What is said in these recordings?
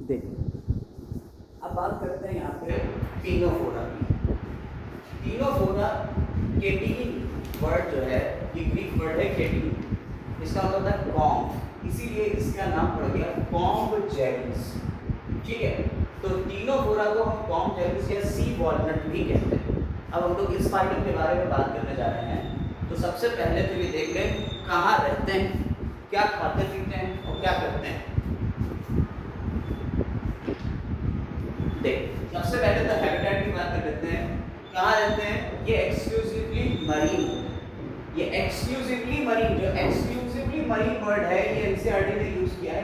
देखिए अब बात करते हैं यहाँ पे टीनोफोरा की। टीनोफोरा केटीन वर्ड जो है ये ग्रीक वर्ड है केटीन, इसका मतलब है कॉम्ब, इसीलिए इसका नाम पड़ गया कॉम्ब जेलिस। ठीक है, तो टीनोफोरा को हम कॉम्ब जेलिस या सी वॉलनट भी कहते हैं। अब हम लोग इस फाइलम के बारे में बात करने जा रहे हैं। तो सबसे पहले तो ये देख लें कहाँ रहते हैं, क्या खाते पीते हैं और क्या करते हैं। देख सबसे पहले तो हैबिटेट की बात कर लेते हैं, कहाँ रहते हैं। ये एक्सक्लूसिवली मरीन, ये एक्सक्लूसिवली मरीन, जो एक्सक्लूसिवली मरीन वर्ड है ये एनसीईआरटी ने यूज किया है।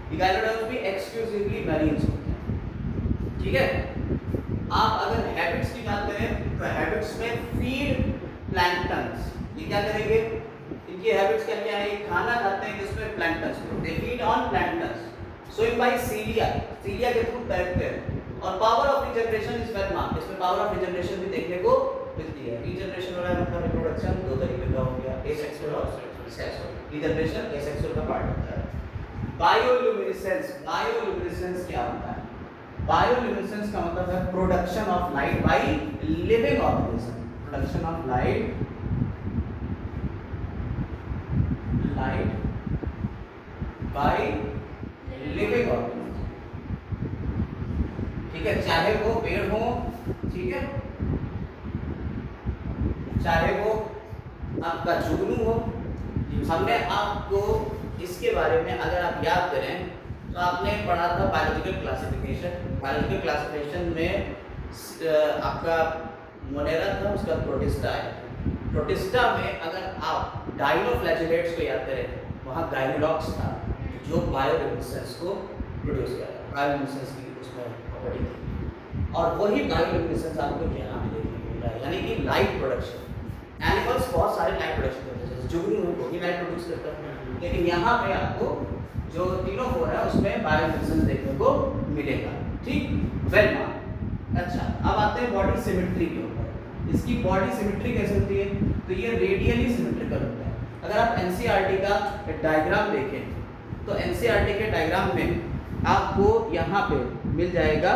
इकाइनोडर्म भी एक्सक्लूसिवली मरीन होते हैं। ठीक है, आप अगर हैबिट्स की बात करें तो हैबिट्स में फीड प्लैंक्टन्स, ये क्या करेंगे, इनकी हैबिट्स क्या क्या है, ये खाना खाते हैं जिसमें planktons, they feed on planktons, swim by cilia, cilia के थ्रू तैरते हैं। और power of regeneration is very marked, इसमें पावर ऑफ रिजनरेशन भी देखने को मिलती है। रिजनरेशन हो रहा है मतलब रिप्रोडक्शन दो तरीके का हो गया, एसेक्सुअल और सेक्सुअल। रिजनरेशन एसेक्सुअल का पार्ट होता है। बायोल्यूमिनेसेंस, बायोल्यूमिनेसेंस क्या होता है, बायोल्यूमिनेसेंस का मतलब है production of light by living organism, production of light by living organism. ठीक है, चाहे वो पेड़ हो, ठीक है, चाहे वो आपका जुगनू हो। हमने आपको इसके बारे में अगर आप याद करें तो आपने पढ़ा था बायोलॉजिकल क्लासिफिकेशन। बायोलॉजिकल क्लासिफिकेशन में आपका मोनेरा था, उसका प्रोटिस्टा है। प्रोटिस्टा में अगर आप डायनोफ्लैजेलेट्स को याद करें, वहाँ गाइनोलॉक्स था जो बायोल्यूमिनेसेंस को प्रोड्यूस किया था, बायोल्यूमिनेसेंस की उसमें प्रॉपर्टी थी। और वही बायोल्यूमिनेसेंस आपको यहाँ पे देखने को मिल रहा है, यानी कि लाइट प्रोडक्शन। एनिमल्स बहुत सारे लाइट प्रोडक्शन करते हैं, जैसे जुगनू वो भी लाइट प्रोड्यूस करता है, लेकिन यहाँ पे आपको जो टीनोफोरा है उसमें बायोल्यूमिनेसेंस देखने को मिलेगा। ठीक, वेल मार्क। अच्छा, अब आते हैं बॉडी सिमेट्री के ऊपर। इसकी बॉडी सिमेट्री कैसे होती है, तो ये रेडियली सिमेट्रिकल होता है। अगर आप एनसीईआरटी का डायग्राम देखें तो एनसीईआरटी के डायग्राम में आपको यहाँ पे मिल जाएगा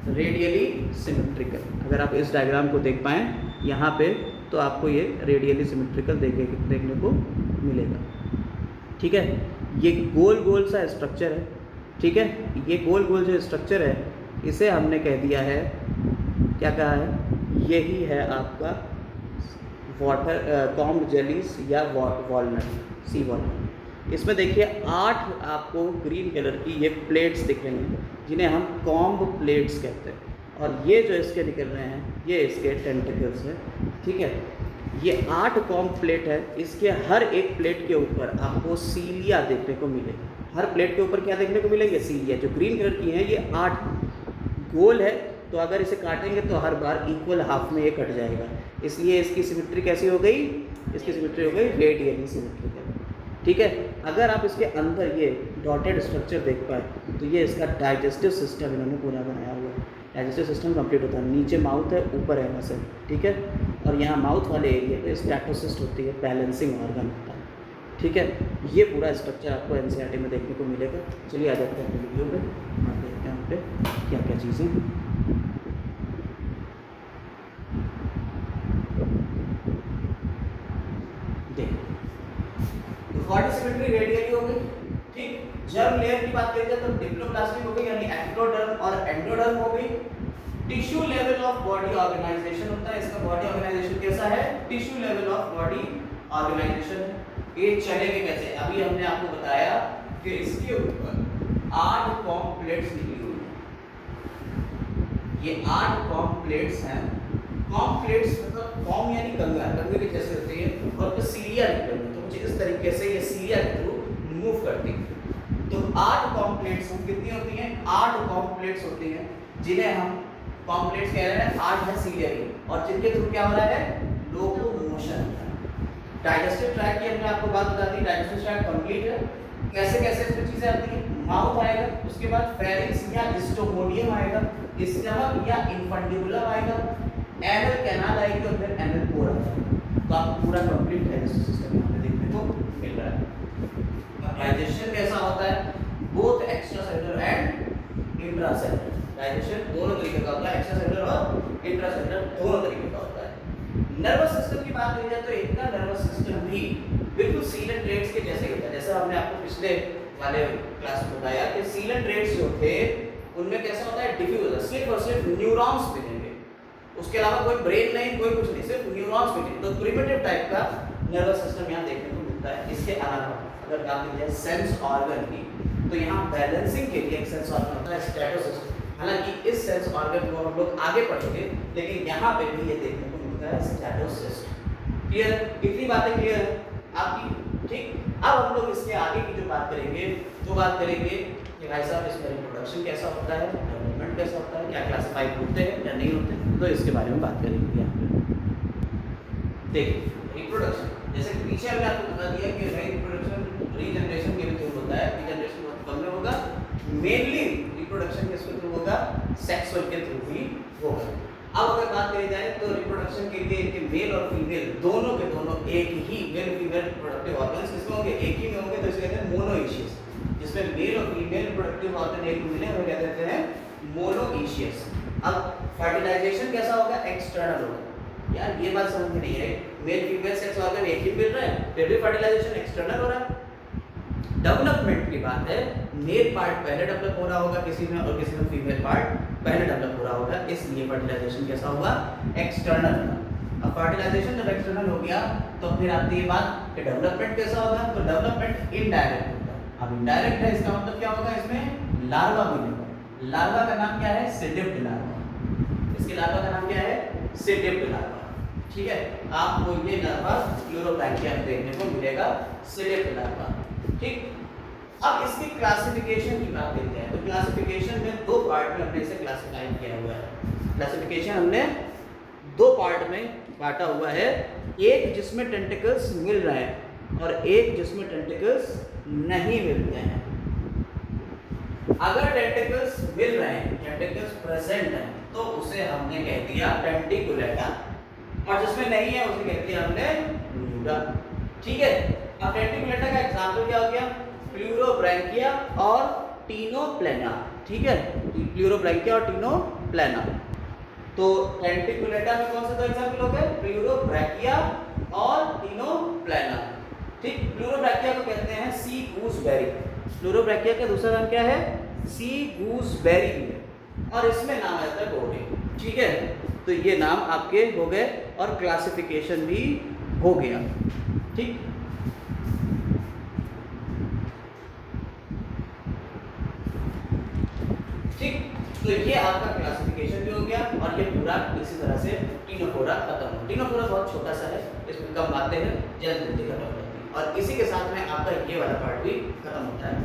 रेडियली सिमेट्रिकल। अगर आप इस डायग्राम को देख पाएँ यहाँ पे तो आपको ये रेडियली सिमेट्रिकल देखने को मिलेगा। ठीक है, ये गोल गोल सा स्ट्रक्चर है। ठीक है, ये गोल गोल जो स्ट्रक्चर है इसे हमने कह दिया है, क्या कहा है, यही है आपका वाटर कॉम्ब जेलीस या वॉलनट, सी वॉलनट। इसमें देखिए 8 आपको ग्रीन कलर की ये प्लेट्स दिख रही हैं जिन्हें हम कॉम्ब प्लेट्स कहते हैं। और ये जो इसके निकल रहे हैं ये इसके टेंटिकल्स हैं। ठीक है, ये 8 कॉम्ब प्लेट है, इसके हर एक प्लेट के ऊपर आपको सीलिया देखने को मिलेगा। हर प्लेट के ऊपर क्या देखने को मिलेंगे, सीलिया, जो ग्रीन कलर की हैं। ये 8 गोल है, तो अगर इसे काटेंगे तो हर बार इक्वल हाफ में ये कट जाएगा, इसलिए इसकी सिमेट्री कैसी हो गई, इसकी सिमेट्री हो गई रेडियली सिमेट्रिकल। ठीक है, अगर आप इसके अंदर ये डॉटेड स्ट्रक्चर देख पाए तो ये इसका डाइजेस्टिव सिस्टम इन्होंने पूरा बनाया हुआ है। डाइजेस्टिव सिस्टम कंप्लीट होता है, नीचे माउथ है, ऊपर है मसल। ठीक है, और यहाँ माउथ वाले एरिया पे स्टैटोसिस्ट होती है, बैलेंसिंग ऑर्गन होता है। ठीक है, ये पूरा स्ट्रक्चर आपको एनसीईआरटी में देखने को मिलेगा। चलिए आ जाते हैं वीडियो पे, देखते हैं यहाँ पे क्या क्या चीज़ें। देखिए बॉडी सिमेट्री रेडियली हो गई। ठीक, जर्म लेयर की बात करेंगे तो डिप्लोप्लास्टिक हो गई, यानी एक्टोडर्म और एंडोडर्म हो गई। Tissue level of body organisation होता है, इसका बॉडी ऑर्गेनाइजेशन कैसा है, tissue level of body organisation है। ये चलेंगे कैसे, अभी हमने आपको बताया कि इसके ऊपर 8 कॉम्ब प्लेट्स निकली हुई है। ये 8 कॉम्ब प्लेट्स हैं। कॉम्ब प्लेट्स मतलब कॉम्ब यानी कंगा, कंगे की जैसे होती है, और तो सीलिया निकलती है, तो मुझे इस तरीके से ये सीलिया के थ्रू मूव करती है। तो 8 कॉम्ब प्लेट्स कितनी होती हैं, 8 कॉम्ब प्लेट्स होती हैं, जिन्हें हम कॉम्ब प्लेट्स कह रहे हैं। 8 है सीलिया की, और जिनके थ्रू क्या हो रहा है, लोकोमोशन। डाइजेस्टिव ट्रैक्ट की हमने आपको बात बता दी, डाइजेस्टिव ट्रैक्ट कंप्लीट है। कैसे कैसे इसमें चीजें आती हैं, माउथ आएगा, उसके बाद फेरिंक्स या स्टोमोडियम आएगा, स्टमक या इन्फंडिबुलम आएगा, एनल कैनाल आएगी, और फिर एनल पोर आएगा। तो आपको पूरा कंप्लीट डाइजेस्टिव सिस्टम यहाँ पे देखने को मिल रहा है। डाइजेशन कैसा होता है, both extra cellular intracellular. Digestion दोनों तरीके का होता है, एक्स्ट्रासेलुलर और इंट्रासेलुलर दोनों तरीके का होता है। नर्वस सिस्टम की बात करी जाए तो इनका नर्वस सिस्टम भी बिल्कुल सीलन ट्रेट्स के जैसे होता है। जैसा हमने आपको पिछले वाले क्लास में बताया कि सीलन ट्रेट्स जो थे उनमें कैसा होता है, डिफ्यूज, सिर्फ और सिर्फ न्यूरॉन्स मिलेंगे, उसके अलावा कोई ब्रेन नहीं, कोई कुछ नहीं, सिर्फ न्यूरॉन्स मिलेंगे। तो प्रिमिटिव टाइप का नर्वस सिस्टम यहाँ देखने को मिलता है। इसके अलावा अगर बात की जाए सेंस ऑर्गन की, तो यहाँ बैलेंसिंग के लिए एक सेंस ऑर्गन होता है स्टेटोसिस्टम। हालांकि इस सेंस ऑर्गन को हम लोग आगे पढ़ेंगे, लेकिन यहाँ पे भी ये देखने को मिलता है स्टेटोसिस्टम। क्लियर? इतनी बातें क्लियर है आपकी? ठीक। अब हम लोग इसके आगे की जो बात करेंगे तो बात करेंगे कि भाई साहब इसका रिप्रोडक्शन कैसा होता है, डेवलपमेंट कैसा होता है, क्या क्लासिफाई होते हैं या नहीं होते, तो इसके बारे में बात करेंगे यहाँ पे। देखिए रिप्रोडक्शन, जैसे कि पीछे हमने आपको बता दिया कि रिप्रोडक्शन रीजनरेशन के थ्रू होता है। रीजनरेशन बहुत कम में होगा, मेनली रिप्रोडक्शन किसके थ्रू होगा, सेक्सुअल के थ्रू ही होगा। अब अगर बात करी जाए तो रिप्रोडक्शन के लिए इनके मेल और फीमेल दोनों के दोनों एक ही मेल फीमेल रिप्रोडक्टिव ऑर्गन्स किसमें होंगे, एक ही में होंगे, तो इसे कहते हैं मोनोइशियस। जिसमें मेल और फीमेल रिप्रोडक्टिव ऑर्गन एक में मिले वो क्या कहते हैं, मोनोइशियस। अब फर्टिलाइजेशन कैसा होगा, एक्सटर्नल होगा। यार ये बात समझ में नहीं है, मेल फीमेल सेक्स ऑर्गन एक ही मिल रहे हैं फिर भी फर्टिलाइजेशन एक्सटर्नल हो रहा है। डेवलपमेंट की बात है, मेल पार्ट पहले डेवलप हो रहा होगा किसी में और किसी में फीमेल पार्ट पहले डेवलप हो रहा होगा, इसलिए फर्टिलाइजेशन कैसा होगा, एक्सटर्नल होगा। अब फर्टिलाइजेशन जब एक्सटर्नल हो गया तो फिर आती है बात कि डेवलपमेंट कैसा होगा, तो डेवलपमेंट इनडायरेक्ट होगा। अब इनडायरेक्ट है, इसका मतलब क्या होगा, इसमें लार्वा मिलेगा। लार्वा का नाम क्या है, सेडिप्ड लार्वा। इसके लार्वा का नाम क्या है, सेडिप्ड लार्वा। ठीक है, आपको ये लार्वा क्लोरोब्रैंकिया में देखने को मिलेगा, सेडिप्ड लार्वा। ठीक। अब इसकी क्लासिफिकेशन की बात करते हैं तो क्लासिफिकेशन में दो पार्ट में हमने इसे क्लासिफाई किया हुआ है। क्लासिफिकेशन हमने दो पार्ट में बांटा हुआ है, एक जिसमें टेंटिकल्स मिल रहे हैं और एक जिसमें टेंटिकल्स नहीं मिलते हैं। अगर टेंटिकल्स मिल रहे हैं, टेंटिकल्स प्रेजेंट हैं, तो उसे हमने कह दिया टेंटिकुलेटा, और जिसमें नहीं है उसे कह दिया हमने न्यूडा। ठीक है। अब टेंटिकुलेटा का एग्जांपल क्या हो गया, प्लूरोब्रैंकिया और टीनोप्लेना। ठीक है, प्लूरोब्रैंकिया और टीनोप्लेना। तो टेंटिकुलेटा में कौन सा दो एग्जांपल हो गए, प्लूरोब्रैंकिया और टीनोप्लेना। ठीक। प्लूरोब्रैंकिया को कहते हैं सी गूसबेरी। प्लूरोब्रैंकिया का दूसरा नाम क्या है, सी गूसबेरी है, और इसमें नाम आता है बोर्डे। ठीक है, तो ये नाम आपके हो गए और क्लासिफिकेशन भी हो गया। ठीक। ठीक, तो ये आपका क्लासिफिकेशन भी हो गया और ये पूरा इसी तरह से टीनोफोरा खत्म हो। टीनोफोरा बहुत छोटा सा है, इसमें कम बातें हैं, जल्दी खत्म होती है, और इसी के साथ में आपका ये वाला पार्ट भी खत्म होता है।